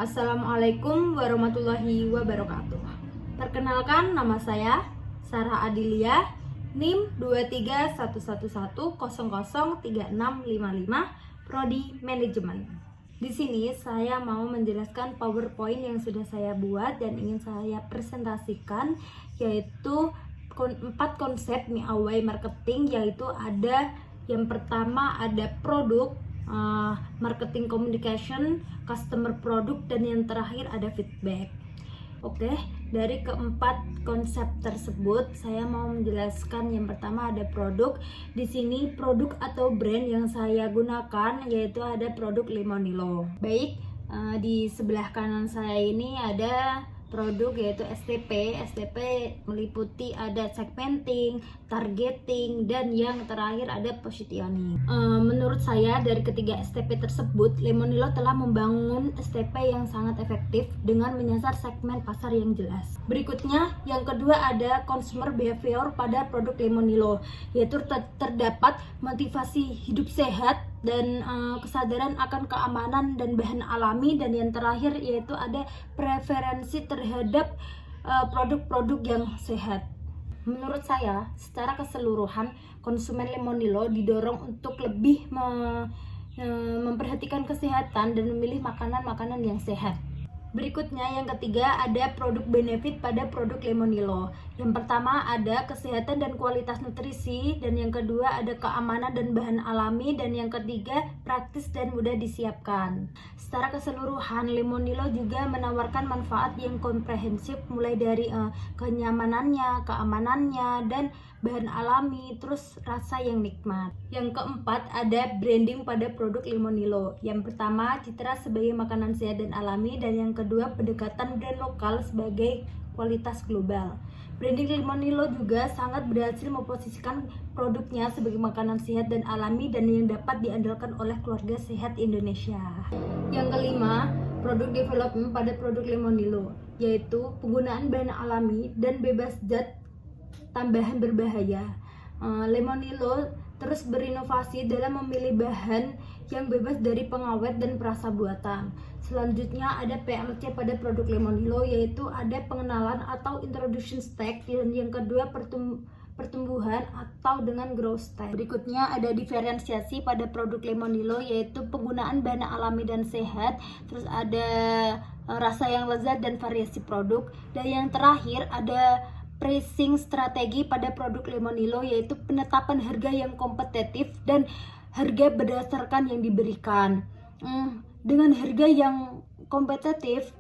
Assalamualaikum warahmatullahi wabarakatuh. Perkenalkan, nama saya Sarah Adilia, NIM 23111003655, Prodi Manajemen. Di sini saya mau menjelaskan PowerPoint yang sudah saya buat dan ingin saya presentasikan, yaitu 4 konsep MIAWAY marketing, yaitu ada yang pertama ada produk, marketing communication, customer product, dan yang terakhir ada feedback. Oke, dari keempat konsep tersebut saya mau menjelaskan yang pertama ada produk. Di sini produk atau brand yang saya gunakan yaitu ada produk Lemonilo. Baik, di sebelah kanan saya ini ada produk yaitu STP. STP meliputi ada segmenting, targeting, dan yang terakhir ada positioning. Menurut saya dari ketiga STP tersebut, Lemonilo telah membangun STP yang sangat efektif dengan menyasar segmen pasar yang jelas. Berikutnya, yang kedua ada consumer behavior pada produk Lemonilo, yaitu terdapat motivasi hidup sehat dan kesadaran akan keamanan dan bahan alami, dan yang terakhir yaitu ada preferensi terhadap produk-produk yang sehat. Menurut saya, secara keseluruhan konsumen Lemonilo didorong untuk lebih memperhatikan kesehatan dan memilih makanan-makanan yang sehat. Berikutnya yang ketiga ada produk benefit pada produk Lemonilo. Yang pertama ada kesehatan dan kualitas nutrisi, dan yang kedua ada keamanan dan bahan alami, dan yang ketiga praktis dan mudah disiapkan. Secara keseluruhan Lemonilo juga menawarkan manfaat yang komprehensif, mulai dari kenyamanannya, keamanannya, dan bahan alami, terus rasa yang nikmat. Yang keempat ada branding pada produk Lemonilo. Yang pertama citra sebagai makanan sehat dan alami, dan yang kedua pendekatan brand lokal sebagai kualitas global. Branding Lemonilo juga sangat berhasil memposisikan produknya sebagai makanan sehat dan alami dan yang dapat diandalkan oleh keluarga sehat Indonesia. Yang kelima, produk development pada produk Lemonilo, yaitu penggunaan bahan alami dan bebas zat tambahan berbahaya. Lemonilo terus berinovasi dalam memilih bahan yang bebas dari pengawet dan perasa buatan. Selanjutnya ada PLC pada produk Lemonilo, yaitu ada pengenalan atau introduction stage, dan yang kedua pertumbuhan atau dengan growth stage. Berikutnya ada diferensiasi pada produk Lemonilo, yaitu penggunaan bahan alami dan sehat, terus ada rasa yang lezat dan variasi produk, dan yang terakhir ada pricing strategi pada produk Lemonilo, yaitu penetapan harga yang kompetitif dan harga berdasarkan yang diberikan. Dengan harga yang kompetitif,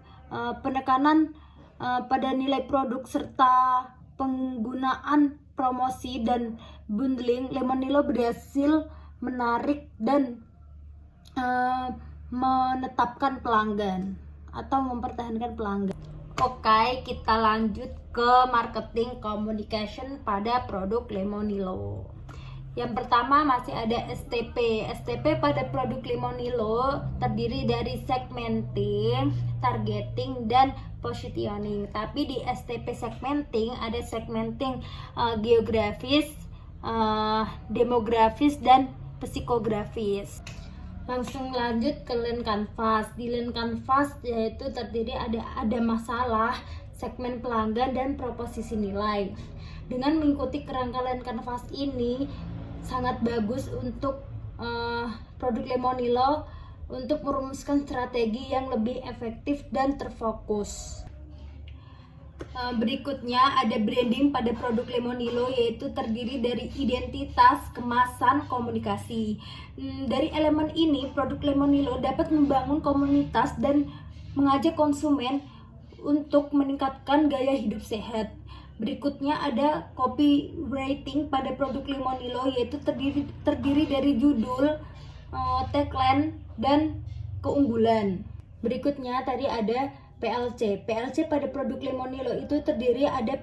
penekanan pada nilai produk serta penggunaan promosi dan bundling, Lemonilo berhasil menarik dan menetapkan pelanggan atau mempertahankan pelanggan. Oke, kita lanjut ke marketing communication pada produk Lemonilo. Yang pertama masih ada STP. STP pada produk Lemonilo terdiri dari segmenting, targeting, dan positioning. Tapi di STP segmenting ada segmenting geografis, demografis, dan psikografis. Langsung lanjut ke Lean Canvas. Di Lean Canvas yaitu terdiri ada masalah, segmen pelanggan, dan proposisi nilai. Dengan mengikuti kerangka Lean Canvas ini sangat bagus untuk produk Lemonilo untuk merumuskan strategi yang lebih efektif dan terfokus. Berikutnya ada branding pada produk Lemonilo, yaitu terdiri dari identitas, kemasan, komunikasi. Dari elemen ini produk Lemonilo dapat membangun komunitas dan mengajak konsumen untuk meningkatkan gaya hidup sehat. Berikutnya ada copywriting pada produk Lemonilo, yaitu terdiri dari judul, tagline, dan keunggulan. Berikutnya tadi ada PLC. PLC pada produk Lemonilo itu terdiri ada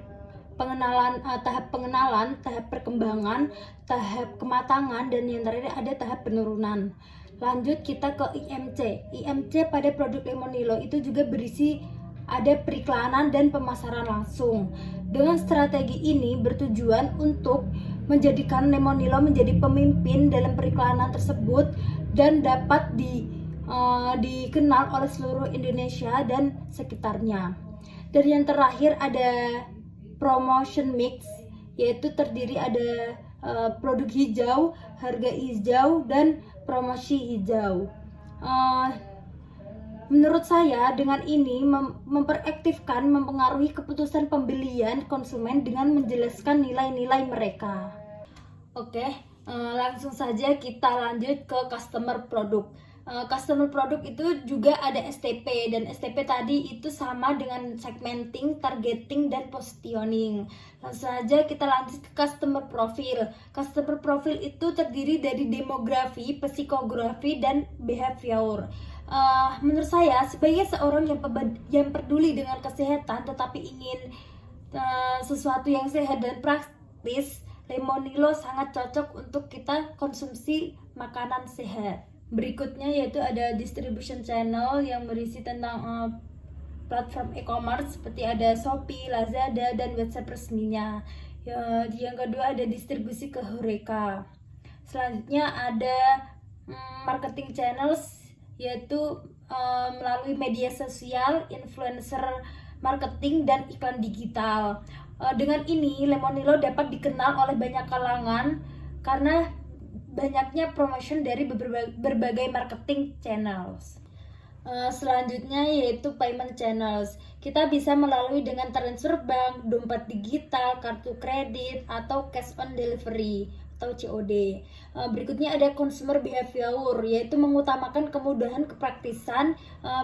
pengenalan, tahap pengenalan, tahap perkembangan, tahap kematangan, dan yang terakhir ada tahap penurunan. Lanjut kita ke IMC. IMC pada produk Lemonilo itu juga berisi ada periklanan dan pemasaran langsung. Dengan strategi ini bertujuan untuk menjadikan Lemonilo menjadi pemimpin dalam periklanan tersebut dan dapat dikenal oleh seluruh Indonesia dan sekitarnya. Dan yang terakhir ada promotion mix, yaitu terdiri ada produk hijau, harga hijau, dan promosi hijau. Menurut saya dengan ini memperaktifkan mempengaruhi keputusan pembelian konsumen dengan menjelaskan nilai-nilai mereka. Oke, langsung saja kita lanjut ke customer produk. Customer produk itu juga ada STP, dan STP tadi itu sama dengan segmenting, targeting, dan positioning. Langsung saja kita lanjut ke customer profile. Customer profile itu terdiri dari demografi, psikografi, dan behavior. Menurut saya sebagai seorang yang peduli dengan kesehatan tetapi ingin sesuatu yang sehat dan praktis, Lemonilo sangat cocok untuk kita konsumsi makanan sehat. Berikutnya yaitu ada distribution channel yang berisi tentang platform e-commerce seperti ada Shopee, Lazada, dan website resminya. Yang kedua ada distribusi ke Horeca. Selanjutnya ada marketing channels, yaitu melalui media sosial, influencer marketing, dan iklan digital. Dengan ini Lemonilo dapat dikenal oleh banyak kalangan karena banyaknya promotion dari berbagai marketing channels. Selanjutnya yaitu payment channels. Kita bisa melalui dengan transfer bank, dompet digital, kartu kredit, atau cash on delivery atau COD. Berikutnya ada consumer behavior, yaitu mengutamakan kemudahan, kepraktisan,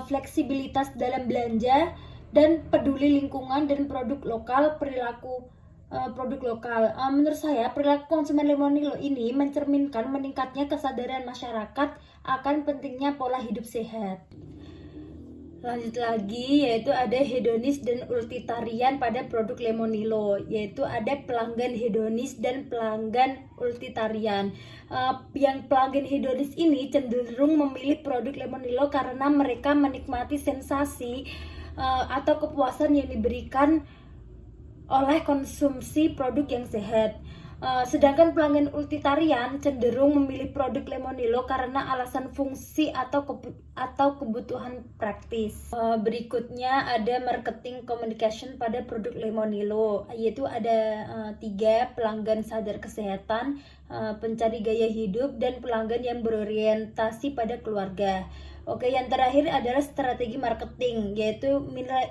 fleksibilitas dalam belanja, dan peduli lingkungan dan produk lokal, perilaku produk lokal. Menurut saya perilaku konsumen Lemonilo ini mencerminkan meningkatnya kesadaran masyarakat akan pentingnya pola hidup sehat. Lanjut lagi yaitu ada hedonis dan utilitarian pada produk Lemonilo, yaitu ada pelanggan hedonis dan pelanggan utilitarian. Yang pelanggan hedonis ini cenderung memilih produk Lemonilo karena mereka menikmati sensasi atau kepuasan yang diberikan oleh konsumsi produk yang sehat. Sedangkan pelanggan utilitarian cenderung memilih produk Lemonilo karena alasan fungsi atau kebutuhan praktis. Berikutnya ada marketing communication pada produk Lemonilo, yaitu ada 3: pelanggan sadar kesehatan, pencari gaya hidup, dan pelanggan yang berorientasi pada keluarga. Oke, yang terakhir adalah strategi marketing, yaitu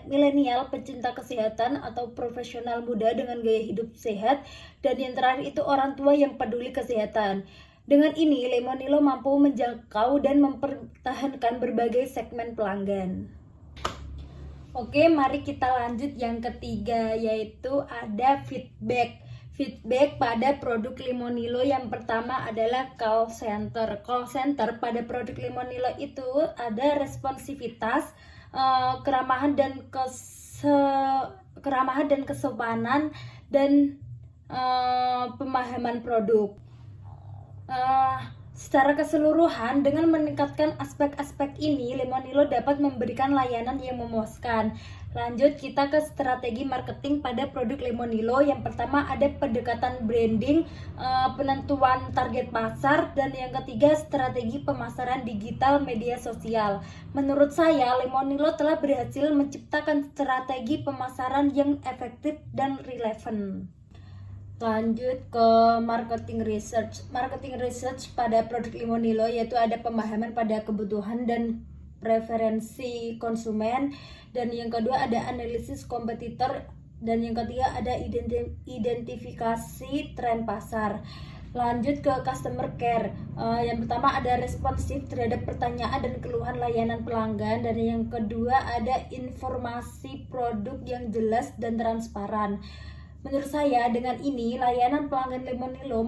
milenial pecinta kesehatan atau profesional muda dengan gaya hidup sehat, dan yang terakhir itu orang tua yang peduli kesehatan. Dengan ini, Lemonilo mampu menjangkau dan mempertahankan berbagai segmen pelanggan. Oke, mari kita lanjut yang ketiga, yaitu ada feedback. Feedback pada produk Lemonilo yang pertama adalah call center. Call center pada produk Lemonilo itu ada responsivitas, keramahan dan kesopanan, dan pemahaman produk. Secara keseluruhan, dengan meningkatkan aspek-aspek ini, Lemonilo dapat memberikan layanan yang memuaskan. Lanjut kita ke strategi marketing pada produk Lemonilo. Yang pertama ada pendekatan branding, penentuan target pasar, dan yang ketiga strategi pemasaran digital media sosial. Menurut saya, Lemonilo telah berhasil menciptakan strategi pemasaran yang efektif dan relevan. Lanjut ke marketing research. Marketing research pada produk Lemonilo yaitu ada pemahaman pada kebutuhan dan preferensi konsumen, dan yang kedua ada analisis kompetitor, dan yang ketiga ada identifikasi tren pasar. Lanjut ke customer care. Yang pertama ada responsif terhadap pertanyaan dan keluhan layanan pelanggan, dan yang kedua ada informasi produk yang jelas dan transparan. Menurut saya dengan ini layanan pelanggan Lemonilo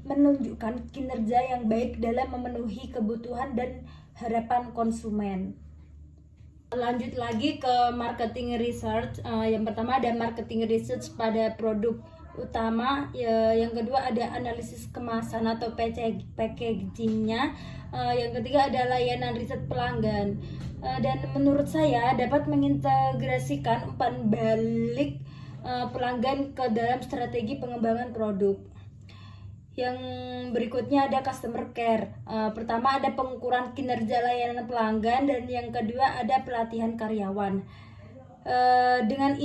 menunjukkan kinerja yang baik dalam memenuhi kebutuhan dan harapan konsumen. Lanjut lagi ke marketing research. Yang pertama ada marketing research pada produk utama, yang kedua ada analisis kemasan atau packagingnya, yang ketiga ada layanan riset pelanggan, dan menurut saya dapat mengintegrasikan umpan balik pelanggan ke dalam strategi pengembangan produk. Yang berikutnya ada customer care. Pertama ada pengukuran kinerja layanan pelanggan, dan yang kedua ada pelatihan karyawan. Dengan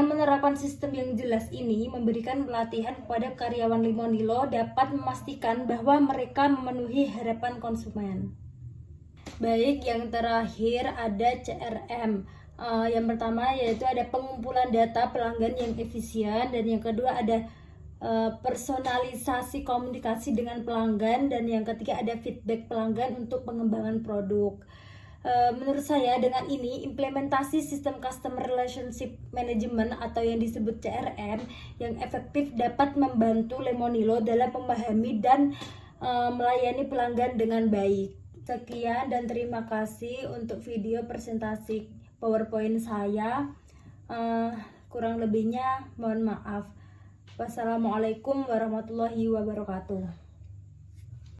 menerapkan sistem yang jelas ini, memberikan pelatihan kepada karyawan Limonilo dapat memastikan bahwa mereka memenuhi harapan konsumen. Baik, yang terakhir ada CRM. Yang pertama yaitu ada pengumpulan data pelanggan yang efisien, dan yang kedua ada personalisasi komunikasi dengan pelanggan, dan yang ketiga ada feedback pelanggan untuk pengembangan produk. Menurut saya dengan ini implementasi sistem customer relationship management atau yang disebut CRM yang efektif dapat membantu Lemonilo dalam memahami dan melayani pelanggan dengan baik. Sekian dan terima kasih untuk video presentasi PowerPoint saya. Kurang lebihnya mohon maaf. Wassalamualaikum warahmatullahi wabarakatuh.